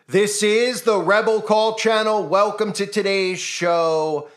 This is the Rebel Call channel. Welcome to today's show.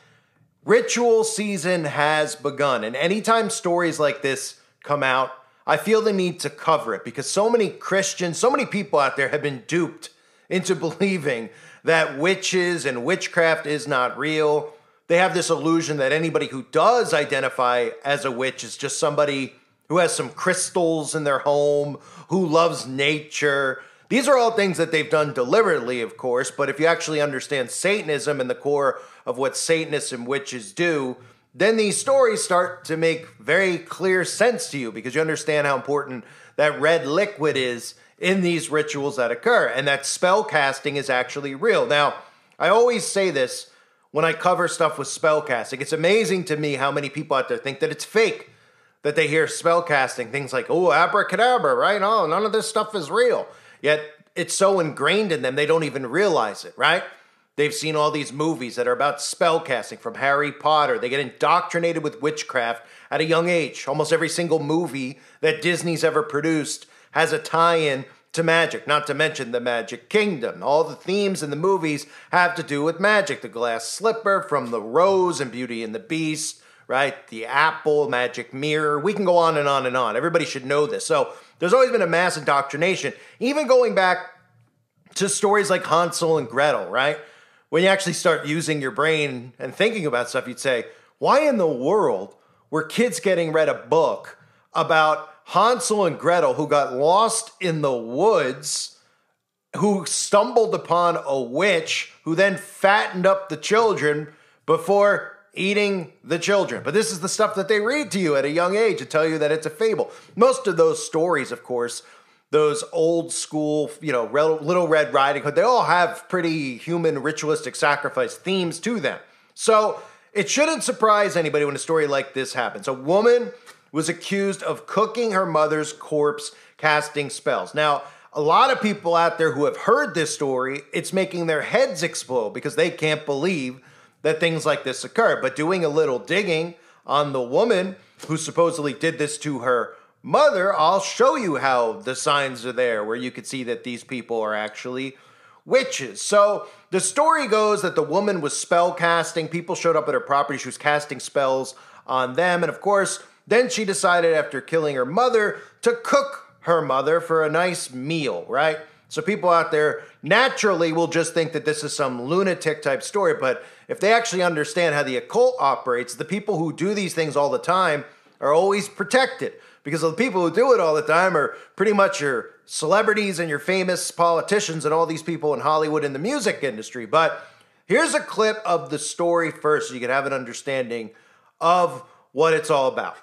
Ritual season has begun, and anytime stories like this come out, I feel the need to cover it because so many Christians, so many people out there have been duped into believing that witches and witchcraft is not real. They have this illusion that anybody who does identify as a witch is just somebody who has some crystals in their home, who loves nature. These are all things that they've done deliberately, of course, but if you actually understand Satanism and the core of what Satanists and witches do, then these stories start to make very clear sense to you because you understand how important that red liquid is in these rituals that occur and that spell casting is actually real. Now, I always say this when I cover stuff with spell casting. It's amazing to me how many people out there think that it's fake, that they hear spell casting, things like, oh, abracadabra, right? Oh, none of this stuff is real. Yet it's so ingrained in them, they don't even realize it, right? They've seen all these movies that are about spell casting from Harry Potter. They get indoctrinated with witchcraft at a young age. Almost every single movie that Disney's ever produced has a tie-in to magic, not to mention the Magic Kingdom. All the themes in the movies have to do with magic. The glass slipper from the Rose and Beauty and the Beast, right? The apple, magic mirror. We can go on and on and on. Everybody should know this. So there's always been a mass indoctrination, even going back to stories like Hansel and Gretel, right? When you actually start using your brain and thinking about stuff, you'd say, why in the world were kids getting read a book about Hansel and Gretel who got lost in the woods, who stumbled upon a witch, who then fattened up the children before eating the children? But this is the stuff that they read to you at a young age to tell you that it's a fable. Most of those stories, of course, those old school, Little Red Riding Hood, they all have pretty human ritualistic sacrifice themes to them. So it shouldn't surprise anybody when a story like this happens. A woman was accused of cooking her mother's corpse, casting spells. Now, a lot of people out there who have heard this story, it's making their heads explode because they can't believe that things like this occur. But doing a little digging on the woman who supposedly did this to her mother, I'll show you how the signs are there where you could see that these people are actually witches. So the story goes that the woman was spell casting. People showed up at her property. She was casting spells on them. And of course, then she decided after killing her mother to cook her mother for a nice meal, right? So people out there naturally will just think that this is some lunatic type story. But if they actually understand how the occult operates, the people who do these things all the time are always protected because the people who do it all the time are pretty much your celebrities and your famous politicians and all these people in Hollywood and the music industry. But here's a clip of the story first so you can have an understanding of what it's all about.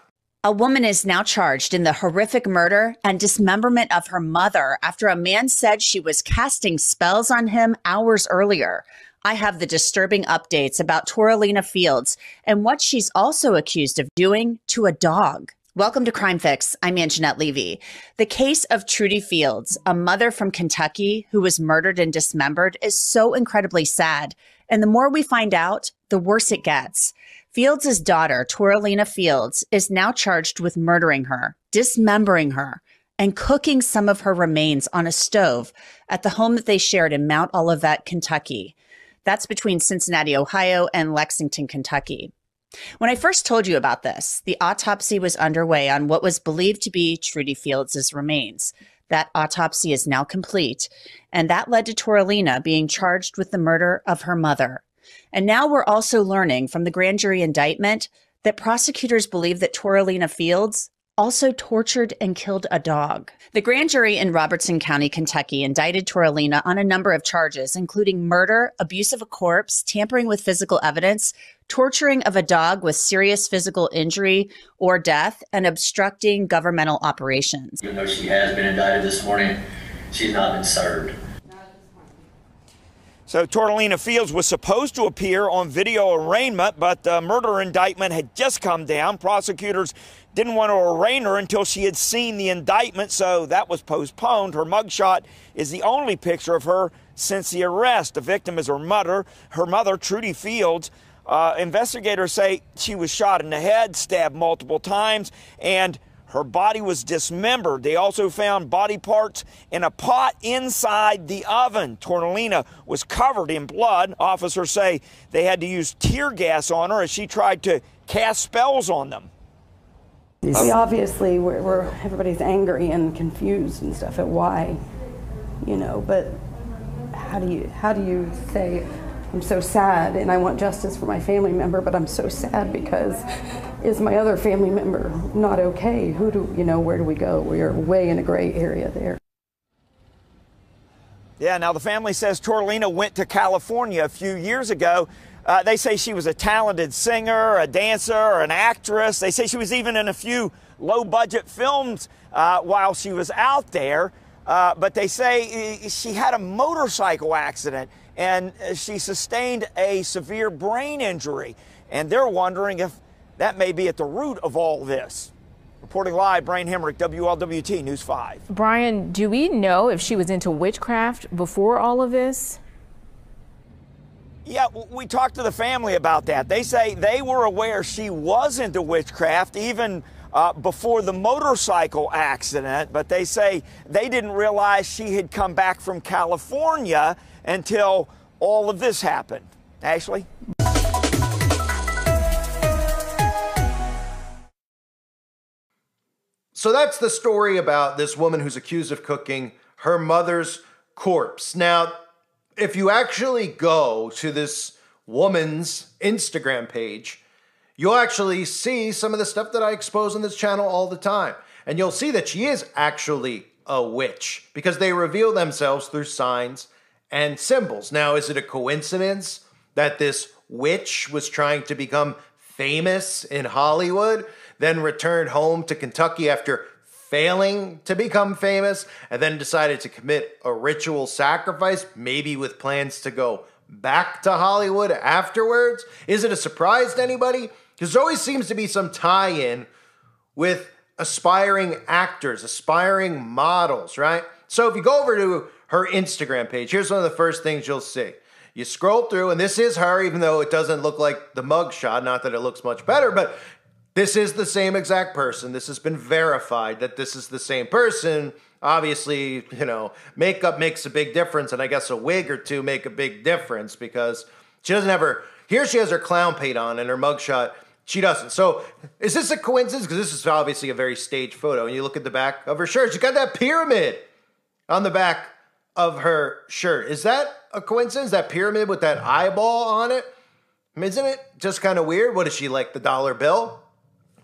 A woman is now charged in the horrific murder and dismemberment of her mother after a man said she was casting spells on him hours earlier. I have the disturbing updates about Toralina Fields and what she's also accused of doing to a dog. Welcome to Crime Fix. I'm Anjanette Levy. The case of Trudy Fields, a mother from Kentucky who was murdered and dismembered, is so incredibly sad. And the more we find out, the worse it gets. Fields' daughter, Toralina Fields, is now charged with murdering her, dismembering her, and cooking some of her remains on a stove at the home that they shared in Mount Olivet, Kentucky. That's between Cincinnati, Ohio, and Lexington, Kentucky. When I first told you about this, the autopsy was underway on what was believed to be Trudy Fields' remains. That autopsy is now complete, and that led to Toralina being charged with the murder of her mother. And now we're also learning from the grand jury indictment that prosecutors believe that Toralina Fields also tortured and killed a dog. The grand jury in Robertson County, Kentucky, indicted Toralina on a number of charges, including murder, abuse of a corpse, tampering with physical evidence, torturing of a dog with serious physical injury or death, and obstructing governmental operations. Even though she has been indicted this morning, she's not been served. So Toralina Fields was supposed to appear on video arraignment, but the murder indictment had just come down. Prosecutors didn't want to arraign her until she had seen the indictment, so that was postponed. Her mugshot is the only picture of her since the arrest. The victim is her mother, Trudy Fields. Investigators say she was shot in the head, stabbed multiple times, and Her body was dismembered. They also found body parts in a pot inside the oven. Tornolina was covered in blood. Officers say they had to use tear gas on her as she tried to cast spells on them. We obviously, everybody's angry and confused and stuff at why, but how do you say, I'm so sad and I want justice for my family member, but I'm so sad because is my other family member not okay? Where do we go? We are way in a gray area there. Yeah, now the family says Torlina went to California a few years ago. They say she was a talented singer, a dancer, an actress. They say she was even in a few low-budget films while she was out there. But they say she had a motorcycle accident and she sustained a severe brain injury. And they're wondering if that may be at the root of all this. Reporting live, Brian Hemrick, WLWT News 5. Brian, do we know if she was into witchcraft before all of this? Yeah, we talked to the family about that. They say they were aware she was into witchcraft even before the motorcycle accident, but they say they didn't realize she had come back from California until all of this happened. Ashley? So that's the story about this woman who's accused of cooking her mother's corpse. Now, if you actually go to this woman's Instagram page, you'll actually see some of the stuff that I expose on this channel all the time. And you'll see that she is actually a witch because they reveal themselves through signs and symbols. Now, is it a coincidence that this witch was trying to become famous in Hollywood, then returned home to Kentucky after failing to become famous, and then decided to commit a ritual sacrifice, maybe with plans to go back to Hollywood afterwards? Is it a surprise to anybody? Because there always seems to be some tie-in with aspiring actors, aspiring models, right? So if you go over to her Instagram page, here's one of the first things you'll see. You scroll through, and this is her, even though it doesn't look like the mugshot, not that it looks much better, but this is the same exact person. This has been verified that this is the same person. Obviously, makeup makes a big difference, and I guess a wig or two make a big difference because she doesn't have her, here she has her clown paint on, and her mugshot, she doesn't. So is this a coincidence? Because this is obviously a very staged photo, and you look at the back of her shirt, she's got that pyramid on the back of her shirt. Is that a coincidence, that pyramid with that eyeball on it? Isn't it just kind of weird? What is she, like the dollar bill?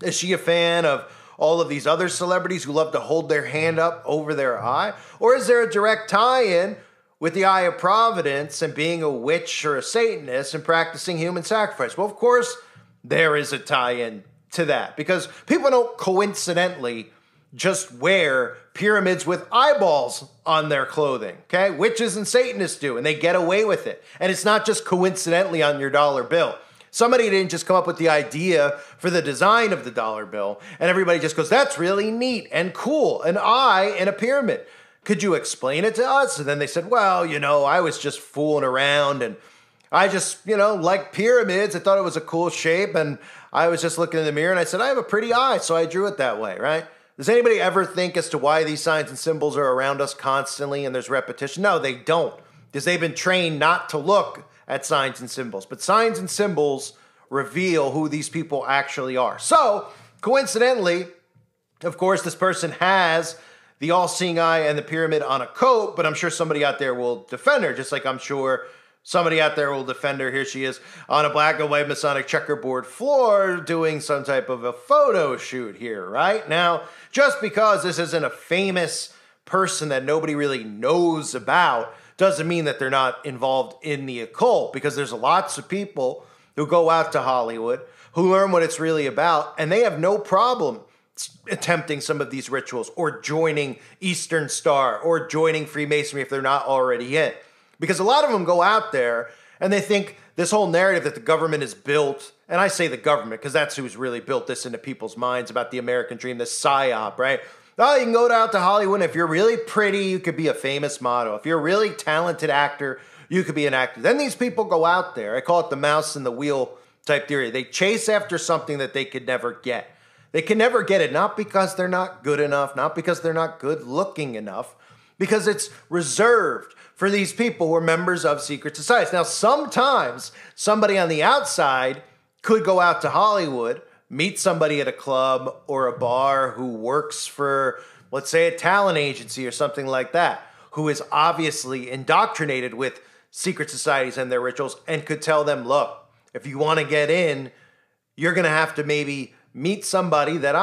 Is she a fan of all of these other celebrities who love to hold their hand up over their eye? Or is there a direct tie-in with the Eye of Providence and being a witch or a Satanist and practicing human sacrifice? Well, of course, there is a tie-in to that because people don't coincidentally just wear pyramids with eyeballs on their clothing, okay? Witches and Satanists do, and they get away with it. And it's not just coincidentally on your dollar bill. Somebody didn't just come up with the idea for the design of the dollar bill, and everybody just goes, that's really neat and cool, an eye in a pyramid. Could you explain it to us? And then they said, well, I was just fooling around, and I just, like pyramids. I thought it was a cool shape, and I was just looking in the mirror, and I said, I have a pretty eye, so I drew it that way, right? Does anybody ever think as to why these signs and symbols are around us constantly and there's repetition? No, they don't, because they've been trained not to look at signs and symbols. But signs and symbols reveal who these people actually are. So, coincidentally, of course, this person has the all-seeing eye and the pyramid on a coat, but I'm sure somebody out there will defend her, just like I'm sure somebody out there will defend her. Here she is on a black and white Masonic checkerboard floor doing some type of a photo shoot here, right? Now, just because this isn't a famous person that nobody really knows about doesn't mean that they're not involved in the occult, because there's lots of people who go out to Hollywood, who learn what it's really about, and they have no problem attempting some of these rituals or joining Eastern Star or joining Freemasonry if they're not already in. Because a lot of them go out there and they think this whole narrative that the government is built, and I say the government because that's who's really built this into people's minds about the American dream, this psyop, right? Oh, you can go out to Hollywood. If you're really pretty, you could be a famous model. If you're a really talented actor, you could be an actor. Then these people go out there. I call it the mouse and the wheel type theory. They chase after something that they could never get. They can never get it, not because they're not good enough, not because they're not good looking enough, because it's reserved for these people who are members of secret societies. Now, sometimes somebody on the outside could go out to Hollywood, meet somebody at a club or a bar who works for, let's say, a talent agency or something like that, who is obviously indoctrinated with secret societies and their rituals, and could tell them, look, if you want to get in, you're going to have to maybe meet somebody that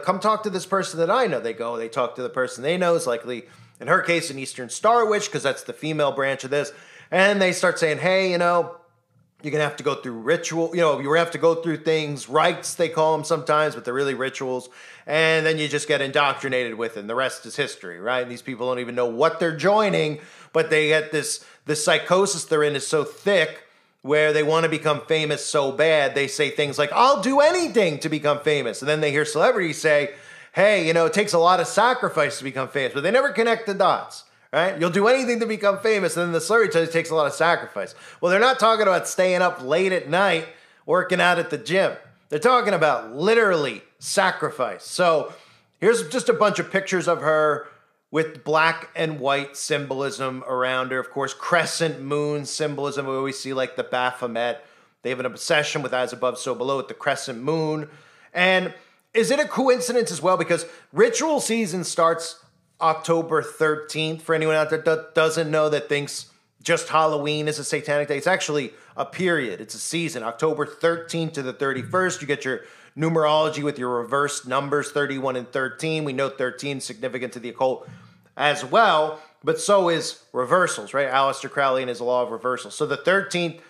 come talk to this person that I know. They go, they talk to the person they know, is likely, in her case, an Eastern Star Witch, because that's the female branch of this. And they start saying, hey, you're going to have to go through ritual, you have to go through things, rites they call them sometimes, but they're really rituals. And then you just get indoctrinated with it, and the rest is history, right? And these people don't even know what they're joining, but they get this psychosis they're in is so thick where they want to become famous so bad, they say things like, I'll do anything to become famous. And then they hear celebrities say, hey, it takes a lot of sacrifice to become famous, but they never connect the dots. Right? You'll do anything to become famous, and then the celebrity tells you it takes a lot of sacrifice. Well, they're not talking about staying up late at night working out at the gym. They're talking about literally sacrifice. So here's just a bunch of pictures of her with black and white symbolism around her. Of course, crescent moon symbolism. We always see like the Baphomet. They have an obsession with as above, so below with the crescent moon. And is it a coincidence as well? Because ritual season starts October 13th. For anyone out there that doesn't know, that thinks just Halloween is a satanic day, it's actually a period. It's a season. October 13th to the 31st. You get your numerology with your reversed numbers, 31 and 13. We know 13 is significant to the occult as well, but so is reversals, right? Aleister Crowley and his law of reversals. So the 13th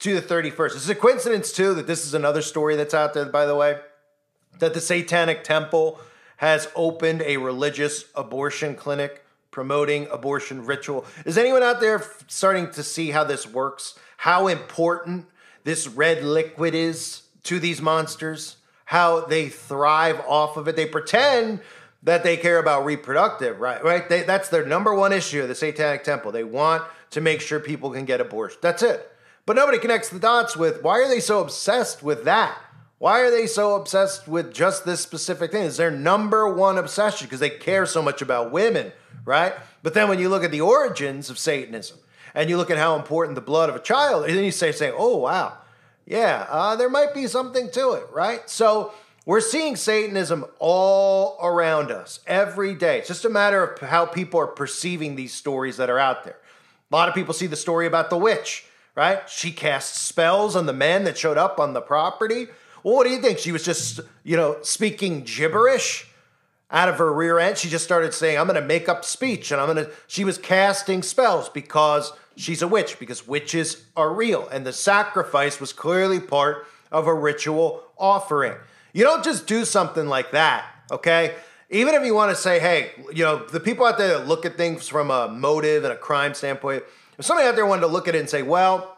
to the 31st. It's a coincidence, too, that this is another story that's out there, by the way, that the Satanic Temple has opened a religious abortion clinic promoting abortion ritual. Is anyone out there starting to see how this works? How important this red liquid is to these monsters? How they thrive off of it? They pretend that they care about reproductive, right? That's their number one issue, the Satanic Temple. They want to make sure people can get abortion. That's it. But nobody connects the dots with, why are they so obsessed with that? Why are they so obsessed with just this specific thing? It's their number one obsession because they care so much about women, right? But then when you look at the origins of Satanism and you look at how important the blood of a child, and then you say, oh, wow, yeah, there might be something to it, right? So we're seeing Satanism all around us every day. It's just a matter of how people are perceiving these stories that are out there. A lot of people see the story about the witch, right? She cast spells on the men that showed up on the property. Well, what do you think? She was just, speaking gibberish out of her rear end. She just started saying, I'm going to make up speech, and she was casting spells because she's a witch, because witches are real. And the sacrifice was clearly part of a ritual offering. You don't just do something like that, okay? Even if you want to say, hey, the people out there that look at things from a motive and a crime standpoint, if somebody out there wanted to look at it and say, well,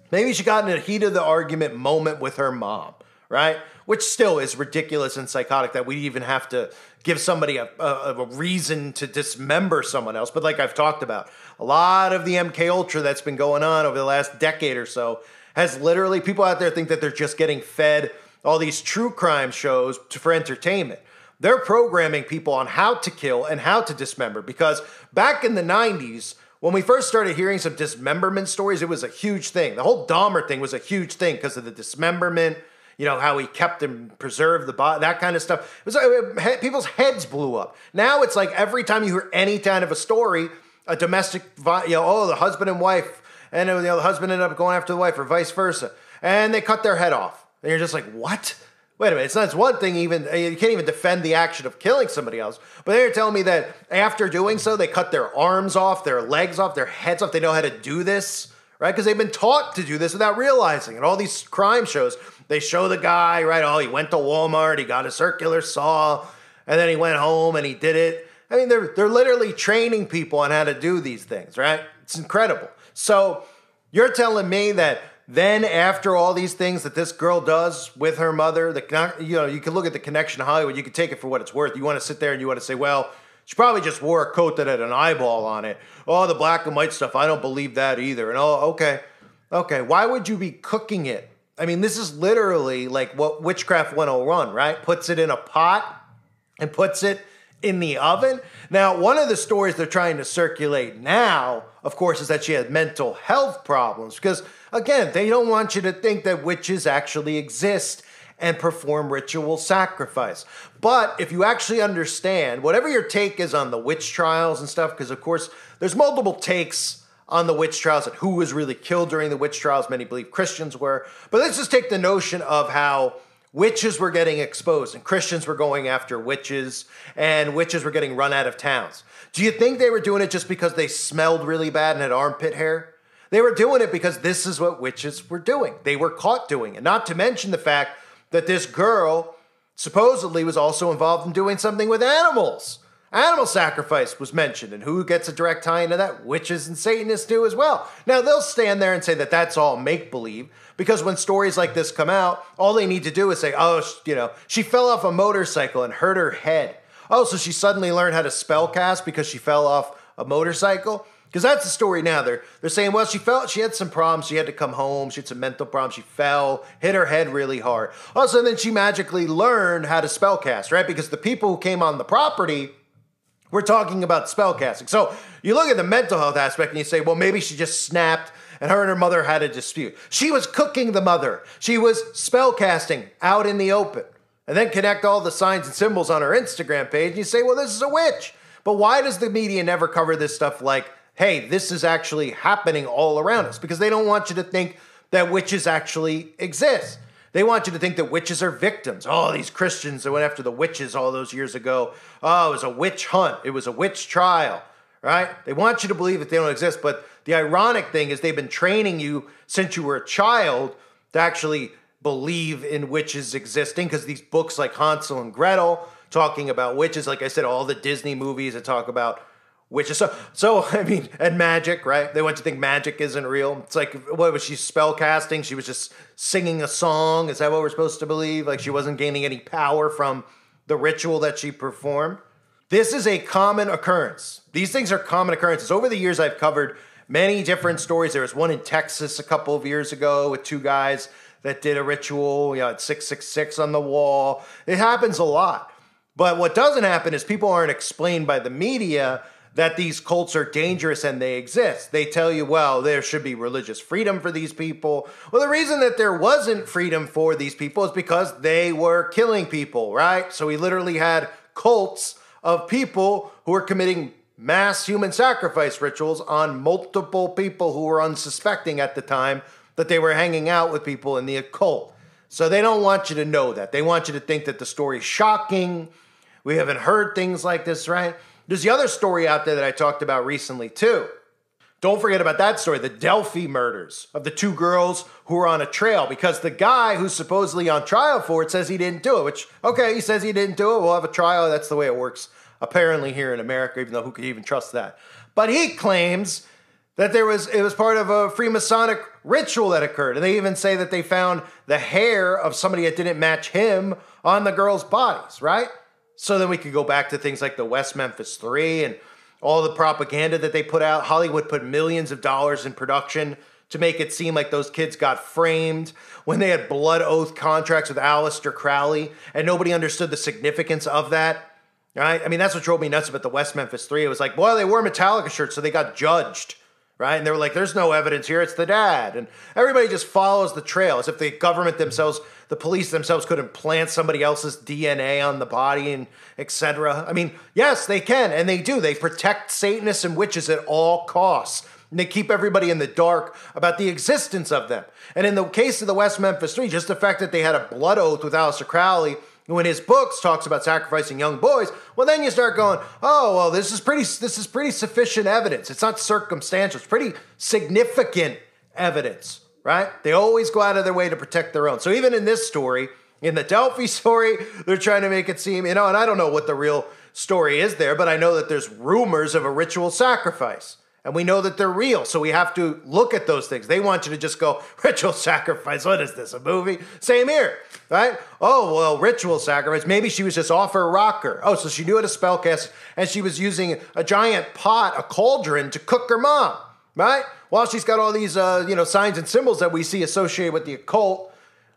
maybe she got in a heat of the argument moment with her mom, right? Which still is ridiculous and psychotic that we even have to give somebody a reason to dismember someone else. But like I've talked about, a lot of the MK Ultra that's been going on over the last decade or so has literally, people out there think that they're just getting fed all these true crime shows for entertainment. They're programming people on how to kill and how to dismember, because back in the 90s, when we first started hearing some dismemberment stories, it was a huge thing. The whole Dahmer thing was a huge thing because of the dismemberment, how he kept and preserved the body, that kind of stuff. It was people's heads blew up. Now it's like every time you hear any kind of a story, a domestic, the husband and wife, and the husband ended up going after the wife or vice versa, and they cut their head off. And you're just like, what? Wait a minute, it's one thing even, you can't even defend the action of killing somebody else, but they're telling me that after doing so, they cut their arms off, their legs off, their heads off. They know how to do this, right? Because they've been taught to do this without realizing. And all these crime shows, they show the guy, right? Oh, he went to Walmart, he got a circular saw, and then he went home and he did it. I mean, they're literally training people on how to do these things, right? It's incredible. So you're telling me that then after all these things that this girl does with her mother, you can look at the connection to Hollywood, you can take it for what it's worth. You want to sit there and you want to say, well, she probably just wore a coat that had an eyeball on it. Oh, the black and white stuff, I don't believe that either. And okay. Why would you be cooking it I mean, this is literally like what Witchcraft 101, right? Puts it in a pot and puts it in the oven. Now, one of the stories they're trying to circulate now, of course, is that she had mental health problems because, again, they don't want you to think that witches actually exist and perform ritual sacrifice. But if you actually understand, whatever your take is on the witch trials and stuff, because, of course, there's multiple takes on the witch trials and who was really killed during the witch trials. Many believe Christians were. But let's just take the notion of how witches were getting exposed and Christians were going after witches and witches were getting run out of towns. Do you think they were doing it just because they smelled really bad and had armpit hair? They were doing it because this is what witches were doing. They were caught doing it. Not to mention the fact that this girl supposedly was also involved in doing something with animals. Animal sacrifice was mentioned, and who gets a direct tie into that? Witches and Satanists do as well. Now, they'll stand there and say that that's all make-believe, because when stories like this come out, all they need to do is say, oh, she fell off a motorcycle and hurt her head. Oh, so she suddenly learned how to spell cast because she fell off a motorcycle? Because that's the story now. They're saying, well, she had some problems. She had to come home. She had some mental problems. She fell, hit her head really hard. Also, then she magically learned how to spell cast, right? Because the people who came on the property we're talking about spellcasting. So you look at the mental health aspect and you say, well, maybe she just snapped and her mother had a dispute. She was cooking the mother. She was spellcasting out in the open. And then connect all the signs and symbols on her Instagram page and you say, well, this is a witch. But why does the media never cover this stuff like, hey, this is actually happening all around us? Because they don't want you to think that witches actually exist. They want you to think that witches are victims. Oh, these Christians that went after the witches all those years ago. Oh, it was a witch hunt. It was a witch trial, right? They want you to believe that they don't exist. But the ironic thing is they've been training you since you were a child to actually believe in witches existing, because these books like Hansel and Gretel talking about witches, like I said, all the Disney movies that talk about witches. So I mean, and magic, right? They want you to think magic isn't real. It's like, what was she spell casting? She was just singing a song. Is that what we're supposed to believe? Like she wasn't gaining any power from the ritual that she performed. This is a common occurrence. These things are common occurrences. Over the years, I've covered many different stories. There was one in Texas a couple of years ago with two guys that did a ritual, at 666 on the wall. It happens a lot. But what doesn't happen is people aren't explained by the media that these cults are dangerous and they exist. They tell you, well, there should be religious freedom for these people. Well, the reason that there wasn't freedom for these people is because they were killing people, right? So we literally had cults of people who were committing mass human sacrifice rituals on multiple people who were unsuspecting at the time that they were hanging out with people in the occult. So they don't want you to know that. They want you to think that the story's shocking. We haven't heard things like this, right? There's the other story out there that I talked about recently, too. Don't forget about that story, the Delphi murders of the two girls who were on a trail, because the guy who's supposedly on trial for it says he didn't do it, which, okay, he says he didn't do it. We'll have a trial. That's the way it works, apparently, here in America, even though who could even trust that? But he claims that it was part of a Freemasonic ritual that occurred. And they even say that they found the hair of somebody that didn't match him on the girls' bodies, right? So then we could go back to things like the West Memphis 3 and all the propaganda that they put out. Hollywood put millions of dollars in production to make it seem like those kids got framed when they had blood oath contracts with Aleister Crowley, and nobody understood the significance of that, right? I mean, that's what drove me nuts about the West Memphis 3. It was like, well, they wore Metallica shirts, so they got judged, right? And they were like, there's no evidence here, it's the dad. And everybody just follows the trail as if the government themselves, the police themselves, could implant somebody else's DNA on the body and etc. I mean, yes, they can, and they do. They protect Satanists and witches at all costs. And they keep everybody in the dark about the existence of them. And in the case of the West Memphis 3, just the fact that they had a blood oath with Aleister Crowley, who in his books talks about sacrificing young boys, well, then you start going, oh, well, this is pretty sufficient evidence. It's not circumstantial. It's pretty significant evidence, right? They always go out of their way to protect their own. So even in this story, in the Delphi story, they're trying to make it seem, and I don't know what the real story is there, but I know that there's rumors of a ritual sacrifice. And we know that they're real, so we have to look at those things. They want you to just go, ritual sacrifice, what is this, a movie? Same here, right? Oh, well, ritual sacrifice, maybe she was just off her rocker. Oh, so she knew how to spellcast, and she was using a giant pot, a cauldron, to cook her mom, right? While she's got all these, signs and symbols that we see associated with the occult,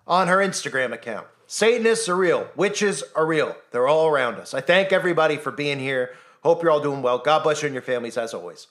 on her Instagram account. Satanists are real. Witches are real. They're all around us. I thank everybody for being here. Hope you're all doing well. God bless you and your families as always.